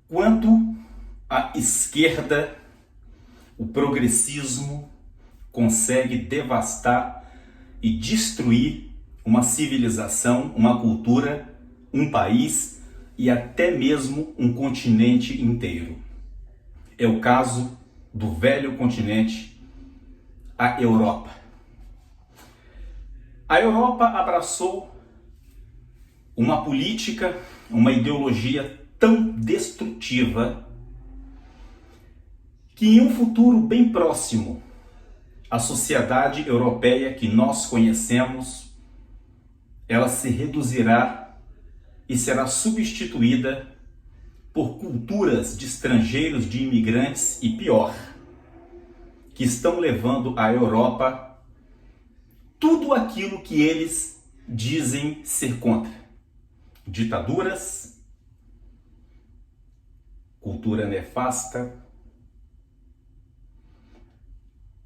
Quando a esquerda, o progressismo, consegue devastar e destruir uma civilização, uma cultura, um país e até mesmo um continente inteiro. É o caso do velho continente, a Europa. A Europa abraçou uma política, uma ideologia tão destrutiva que em um futuro bem próximo, a sociedade europeia que nós conhecemos, ela se reduzirá e será substituída por culturas de estrangeiros, de imigrantes e pior, que estão levando à Europa tudo aquilo que eles dizem ser contra. Ditaduras, cultura nefasta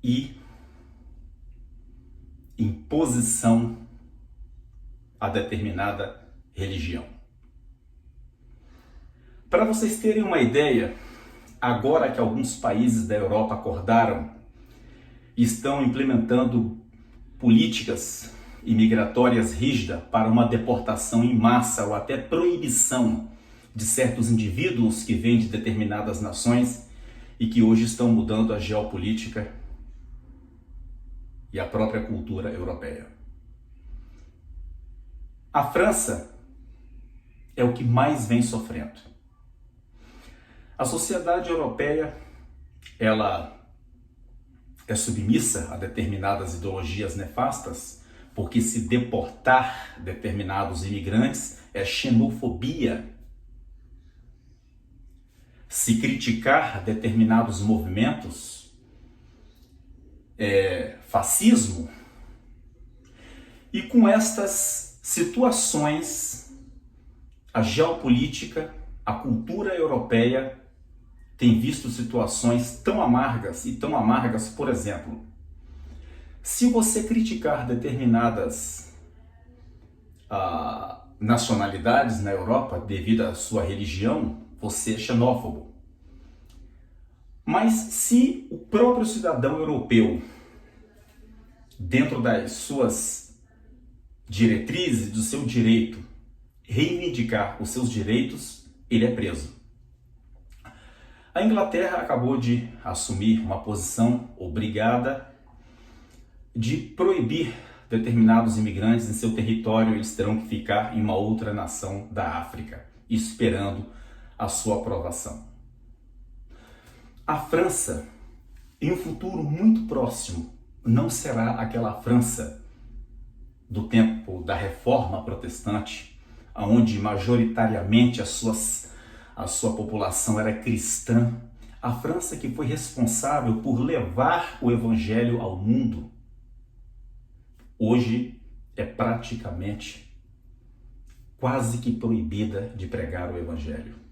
e imposição a determinada religião. Para vocês terem uma ideia, agora que alguns países da Europa acordaram e estão implementando políticas imigratórias rígidas para uma deportação em massa ou até proibição de certos indivíduos que vêm de determinadas nações e que hoje estão mudando a geopolítica e a própria cultura europeia. A França é o que mais vem sofrendo. A sociedade europeia, ela é submissa a determinadas ideologias nefastas, porque se deportar determinados imigrantes é xenofobia. Se criticar determinados movimentos é fascismo. E com estas situações, a geopolítica, a cultura europeia tem visto situações tão amargas, por exemplo, se você criticar determinadas nacionalidades na Europa devido à sua religião, você é xenófobo. Mas se o próprio cidadão europeu, dentro das suas diretrizes, do seu direito, reivindicar os seus direitos, ele é preso. A Inglaterra acabou de assumir uma posição obrigada de proibir determinados imigrantes em seu território. Eles terão que ficar em uma outra nação da África, esperando a sua aprovação. A França, em um futuro muito próximo, não será aquela França do tempo da Reforma Protestante, onde majoritariamente a sua população era cristã. A França que foi responsável por levar o evangelho ao mundo, hoje é praticamente quase que proibida de pregar o evangelho.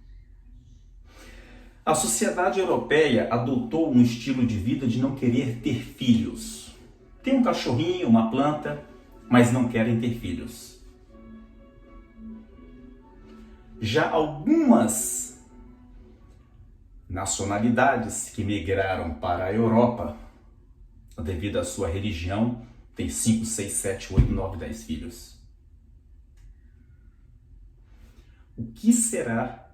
A sociedade europeia adotou um estilo de vida de não querer ter filhos. Tem um cachorrinho, uma planta, mas não querem ter filhos. Já algumas nacionalidades que migraram para a Europa, devido à sua religião, têm 5, 6, 7, 8, 9, 10 filhos. O que será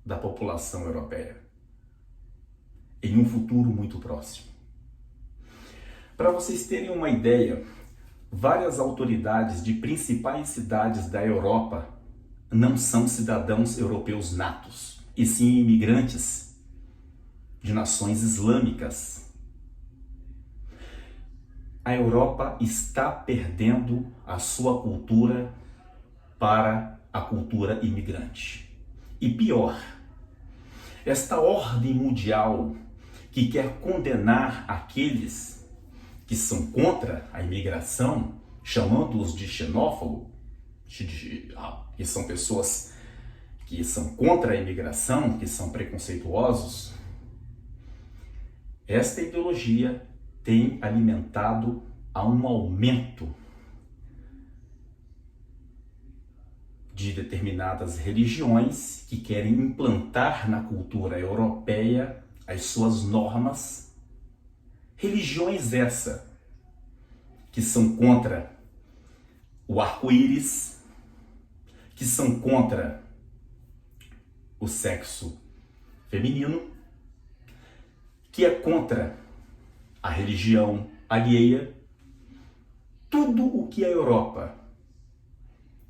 da população europeia em um futuro muito próximo? Para vocês terem uma ideia, várias autoridades de principais cidades da Europa não são cidadãos europeus natos, e sim imigrantes de nações islâmicas. A Europa está perdendo a sua cultura para a cultura imigrante. E pior, esta ordem mundial que quer condenar aqueles que são contra a imigração, chamando-os de xenófobo, que são pessoas que são contra a imigração, que são preconceituosos, esta ideologia tem alimentado a um aumento de de determinadas religiões que querem implantar na cultura europeia as suas normas. Religiões essa que são contra o arco-íris, que são contra o sexo feminino, que é contra a religião alheia, tudo o que a Europa,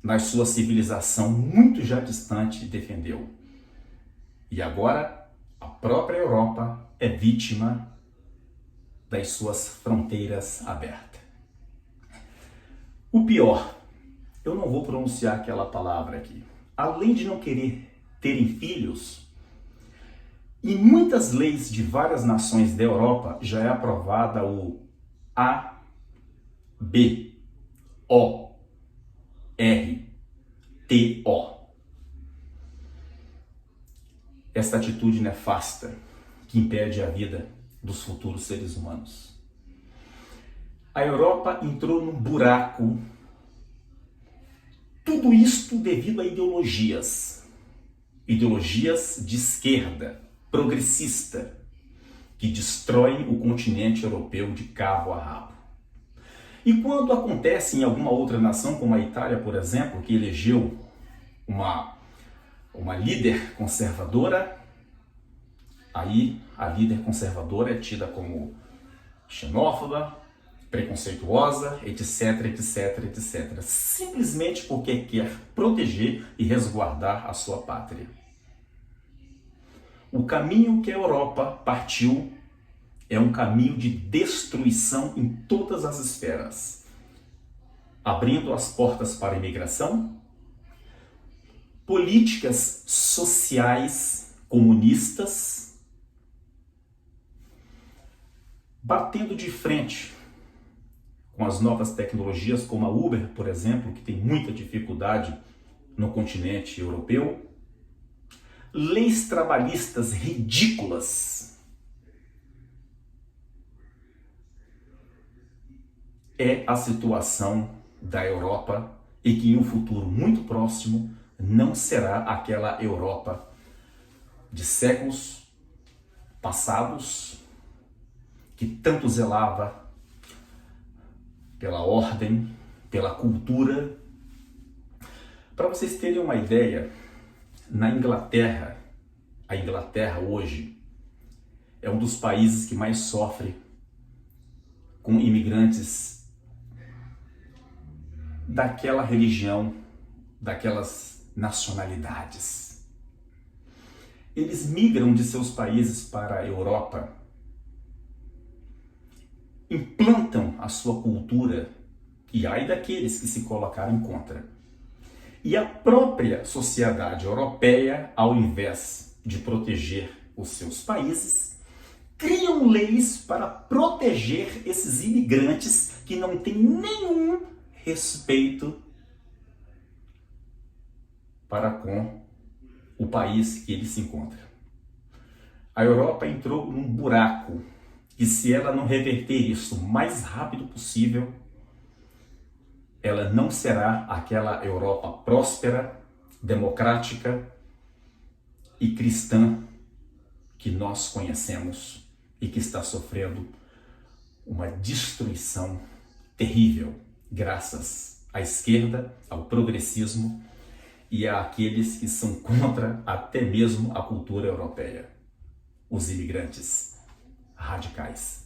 na sua civilização muito já distante, defendeu. E agora a própria Europa é vítima das suas fronteiras abertas. O pior, eu não vou pronunciar aquela palavra aqui. Além de não querer terem filhos, em muitas leis de várias nações da Europa já é aprovada o ABORTO. Esta atitude nefasta que impede a vida dos futuros seres humanos. A Europa entrou num buraco, tudo isto devido a ideologias de esquerda, progressista, que destroem o continente europeu de cabo a rabo. E quando acontece em alguma outra nação, como a Itália, por exemplo, que elegeu uma líder conservadora, aí a líder conservadora é tida como xenófoba, preconceituosa, etc, etc, etc. Simplesmente porque quer proteger e resguardar a sua pátria. O caminho que a Europa partiu é um caminho de destruição em todas as esferas, abrindo as portas para a imigração, políticas sociais comunistas, batendo de frente com as novas tecnologias como a Uber, por exemplo, que tem muita dificuldade no continente europeu, leis trabalhistas ridículas. É a situação da Europa e que em um futuro muito próximo não será aquela Europa de séculos passados que tanto zelava pela ordem, pela cultura. Para vocês terem uma ideia, na Inglaterra, a Inglaterra hoje é um dos países que mais sofre com imigrantes daquela religião, daquelas nacionalidades. Eles migram de seus países para a Europa, implantam a sua cultura, e ai daqueles que se colocaram contra. E a própria sociedade europeia, ao invés de proteger os seus países, criam leis para proteger esses imigrantes que não têm nenhum respeito para com o país que ele se encontra. A Europa entrou num buraco e se ela não reverter isso o mais rápido possível, ela não será aquela Europa próspera, democrática e cristã que nós conhecemos e que está sofrendo uma destruição terrível, graças à esquerda, ao progressismo e àqueles que são contra até mesmo a cultura europeia, os imigrantes radicais.